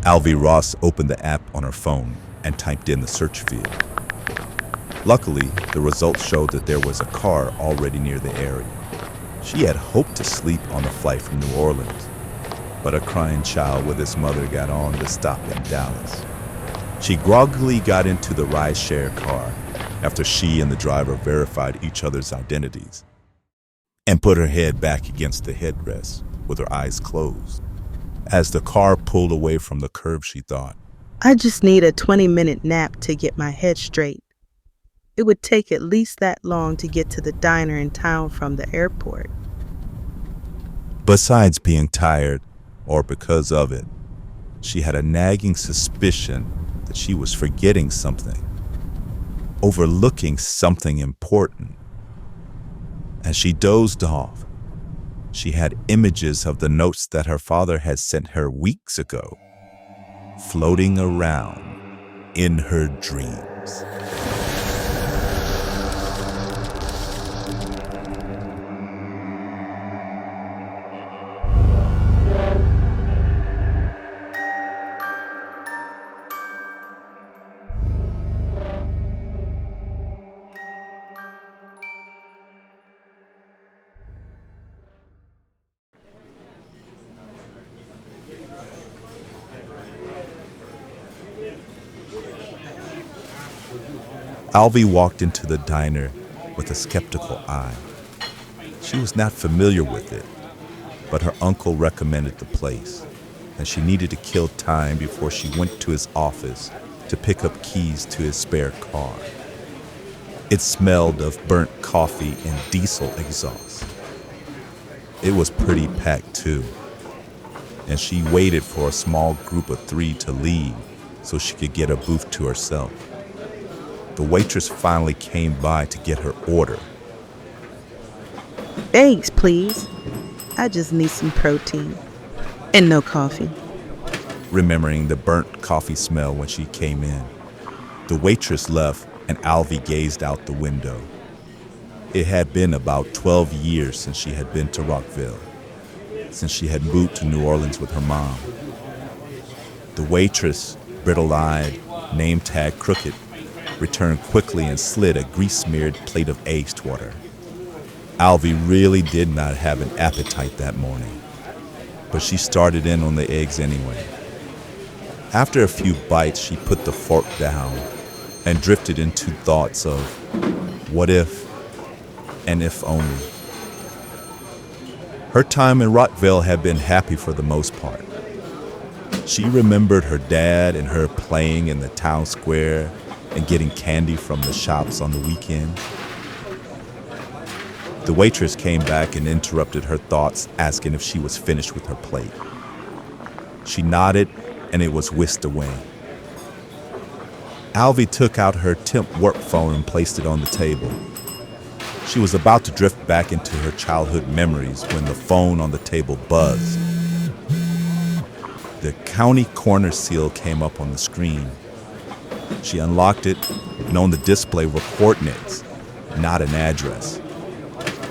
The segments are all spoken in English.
Alvey Ross opened the app on her phone and typed in the search field. Luckily, the results showed that there was a car already near the area. She had hoped to sleep on the flight from New Orleans, but a crying child with his mother got on the stop in Dallas. She groggily got into the ride-share car after she and the driver verified each other's identities and put her head back against the headrest with her eyes closed. As the car pulled away from the curb, she thought, I just need a 20-minute nap to get my head straight. It would take at least that long to get to the diner in town from the airport. Besides being tired, or because of it, she had a nagging suspicion that she was forgetting something, overlooking something important. As she dozed off, she had images of the notes that her father had sent her weeks ago, floating around in her dreams. Alvey walked into the diner with a skeptical eye. She was not familiar with it, but her uncle recommended the place, and she needed to kill time before she went to his office to pick up keys to his spare car. It smelled of burnt coffee and diesel exhaust. It was pretty packed too, and she waited for a small group of 3 to leave so she could get a booth to herself. The waitress finally came by to get her order. Eggs, please. I just need some protein. And no coffee. Remembering the burnt coffee smell when she came in, the waitress left and Alvey gazed out the window. It had been about 12 years since she had been to Rockvale, since she had moved to New Orleans with her mom. The waitress, brittle-eyed, name tag crooked, returned quickly and slid a grease-smeared plate of eggs toward her. Alvey really did not have an appetite that morning, but she started in on the eggs anyway. After a few bites, she put the fork down and drifted into thoughts of what if and if only. Her time in Rockvale had been happy for the most part. She remembered her dad and her playing in the town square and getting candy from the shops on the weekend. The waitress came back and interrupted her thoughts, asking if she was finished with her plate. She nodded, and it was whisked away. Alvey took out her temp work phone and placed it on the table. She was about to drift back into her childhood memories when the phone on the table buzzed. The county corner seal came up on the screen. She unlocked it, and on the display were coordinates, not an address.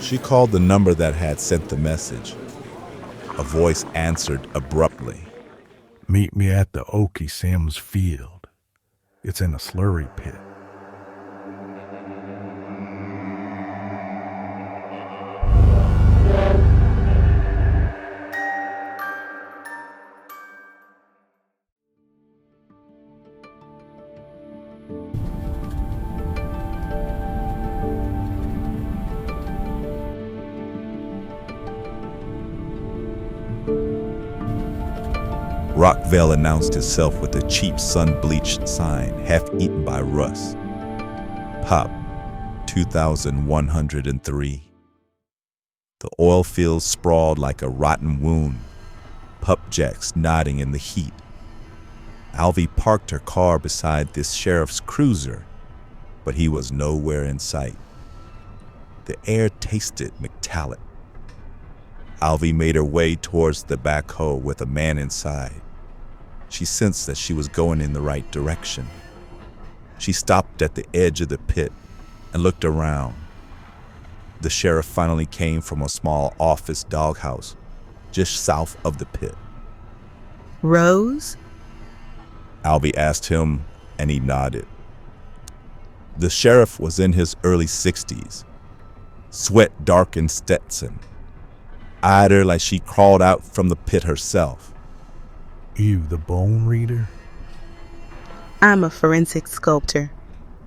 She called the number that had sent the message. A voice answered abruptly. Meet me at the Okie Sims field. It's in a slurry pit. Rockvale announced itself with a cheap sun-bleached sign, half eaten by rust. Pop, 2103. The oil fields sprawled like a rotten wound, pup jacks nodding in the heat. Alvey parked her car beside this sheriff's cruiser, but he was nowhere in sight. The air tasted metallic. Alvey made her way towards the backhoe with a man inside. She sensed that she was going in the right direction. She stopped at the edge of the pit and looked around. The sheriff finally came from a small office doghouse just south of the pit. Rose? Alvey asked him, and he nodded. The sheriff was in his early 60s, sweat-darkened Stetson, eyed her like she crawled out from the pit herself. You the bone reader? I'm a forensic sculptor.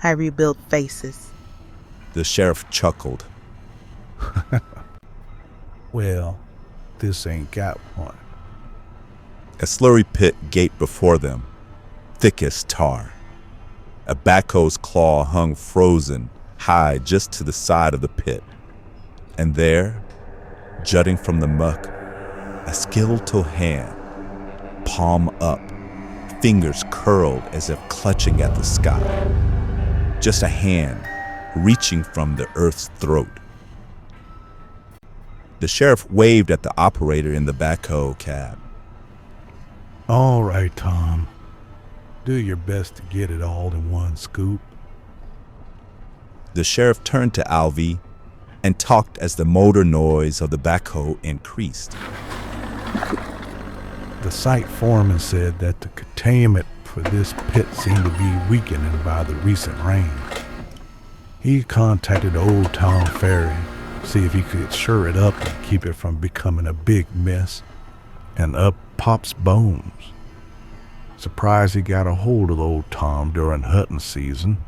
I rebuild faces. The sheriff chuckled. Well, this ain't got one. A slurry pit gaped before them, thick as tar. A backhoe's claw hung frozen high just to the side of the pit. And there, jutting from the muck, a skeletal hand, palm up, fingers curled as if clutching at the sky. Just a hand reaching from the earth's throat. The sheriff waved at the operator in the backhoe cab. All right, Tom. Do your best to get it all in one scoop. The sheriff turned to Alvey and talked as the motor noise of the backhoe increased. The site foreman said that the containment for this pit seemed to be weakened by the recent rain. He contacted old Tom Ferry, see if he could shore it up and keep it from becoming a big mess. And up pops Bones. Surprised he got a hold of old Tom during hunting season.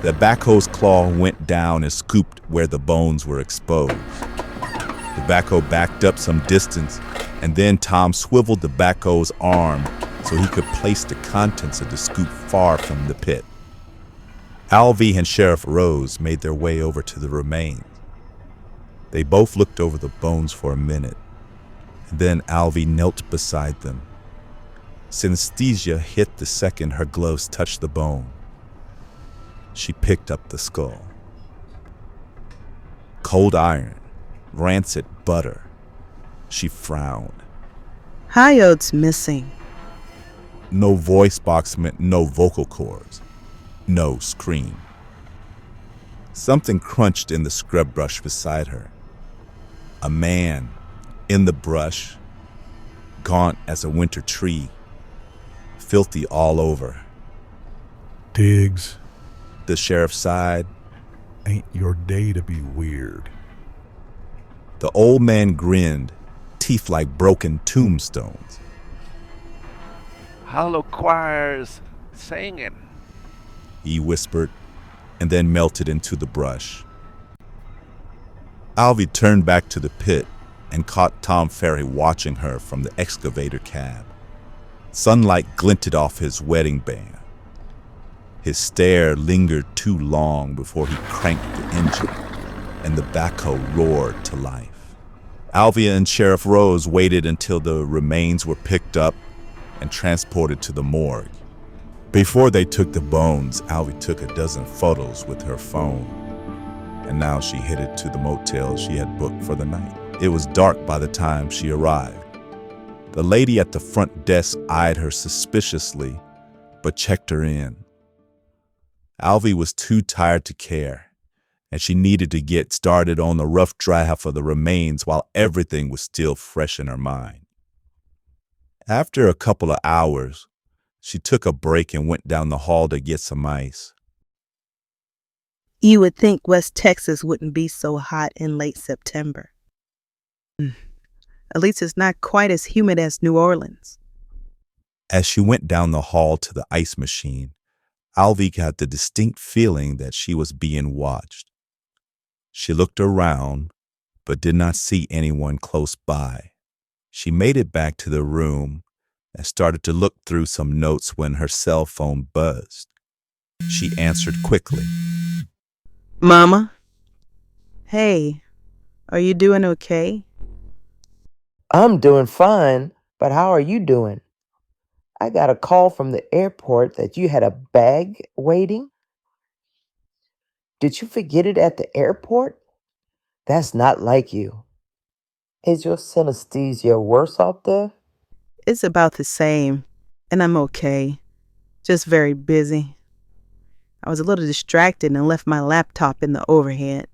The backhoe's claw went down and scooped where the bones were exposed. The backhoe backed up some distance, and then Tom swiveled the backhoe's arm so he could place the contents of the scoop far from the pit. Alvey and Sheriff Rose made their way over to the remains. They both looked over the bones for a minute, and then Alvey knelt beside them. Synesthesia hit the second her gloves touched the bone. She picked up the skull. Cold iron, rancid butter. She frowned. Hyode's missing. No voice box meant no vocal cords. No scream. Something crunched in the scrub brush beside her. A man in the brush, gaunt as a winter tree, filthy all over. Tiggs, The sheriff sighed. ain't your day to be weird. The old man grinned, teeth like broken tombstones. Hollow choirs singing. He whispered, and then melted into the brush. Alvey turned back to the pit and caught Tom Ferry watching her from the excavator cab. Sunlight glinted off his wedding band. His stare lingered too long before he cranked the engine, and the backhoe roared to life. Alvey and Sheriff Rose waited until the remains were picked up and transported to the morgue. Before they took the bones, Alvey took a dozen photos with her phone, and now she headed to the motel she had booked for the night. It was dark by the time she arrived. The lady at the front desk eyed her suspiciously, but checked her in. Alvey was too tired to care, and she needed to get started on the rough draft of the remains while everything was still fresh in her mind. After a couple of hours, she took a break and went down the hall to get some ice. You would think West Texas wouldn't be so hot in late September. At least it's not quite as humid as New Orleans. As she went down the hall to the ice machine, Alvey got the distinct feeling that she was being watched. She looked around, but did not see anyone close by. She made it back to the room and started to look through some notes when her cell phone buzzed. She answered quickly. Mama? Hey, are you doing okay? I'm doing fine, but how are you doing? I got a call from the airport that you had a bag waiting. Did you forget it at the airport? That's not like you. Is your synesthesia worse off there? It's about the same, and I'm okay. Just very busy. I was a little distracted and left my laptop in the overhead.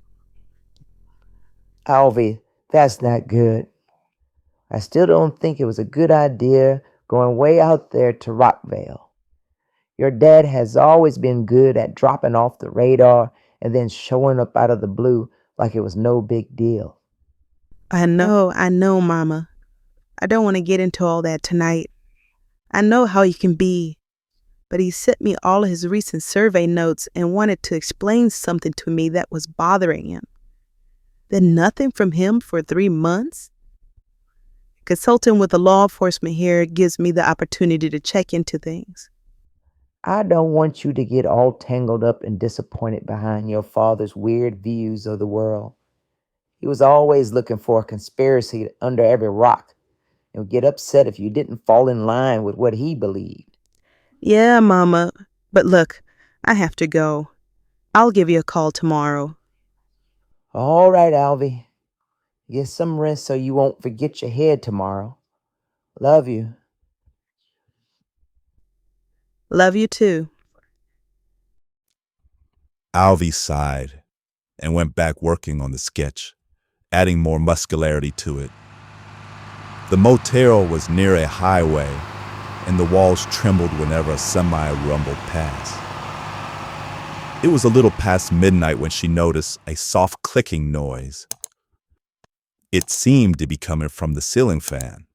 Alvey, that's not good. I still don't think it was a good idea going way out there to Rockvale. Your dad has always been good at dropping off the radar and then showing up out of the blue like it was no big deal. I know, Mama. I don't want to get into all that tonight. I know how you can be. But he sent me all of his recent survey notes and wanted to explain something to me that was bothering him. Then nothing from him for 3 months? Consulting with the law enforcement here gives me the opportunity to check into things. I don't want you to get all tangled up and disappointed behind your father's weird views of the world. He was always looking for a conspiracy under every rock and would get upset if you didn't fall in line with what he believed. Yeah, Mama. But look, I have to go. I'll give you a call tomorrow. All right, Alvey. Get some rest so you won't forget your head tomorrow. Love you. Love you too. Alvey sighed and went back working on the sketch, adding more muscularity to it. The motel was near a highway, and the walls trembled whenever a semi rumbled past. It was a little past midnight when she noticed a soft clicking noise. It seemed to be coming from the ceiling fan.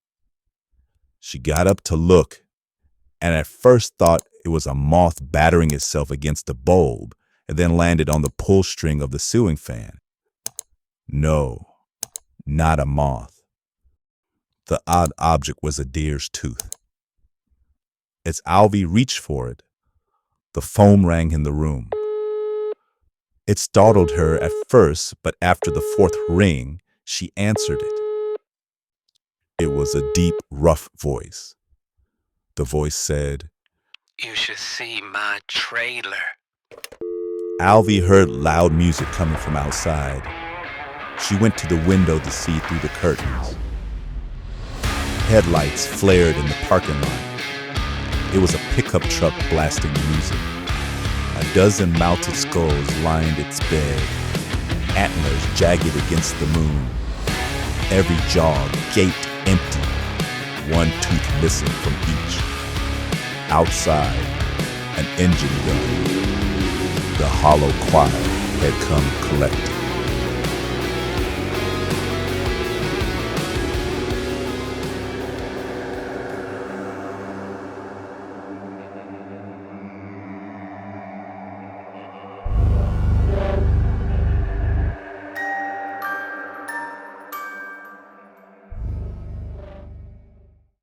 She got up to look, and at first thought it was a moth battering itself against the bulb and then landed on the pull string of the ceiling fan. No, not a moth. The odd object was a deer's tooth. As Alvey reached for it, the phone rang in the room. It startled her at first, but after the fourth ring, she answered it. It was a deep, rough voice. The voice said, "You should see my trailer." Alvey heard loud music coming from outside. She went to the window to see through the curtains. Headlights flared in the parking lot. It was a pickup truck blasting music. A dozen mounted skulls lined its bed, antlers jagged against the moon. Every jaw gaped empty, one tooth missing from each. Outside, an engine gun. The hollow choir had come collecting.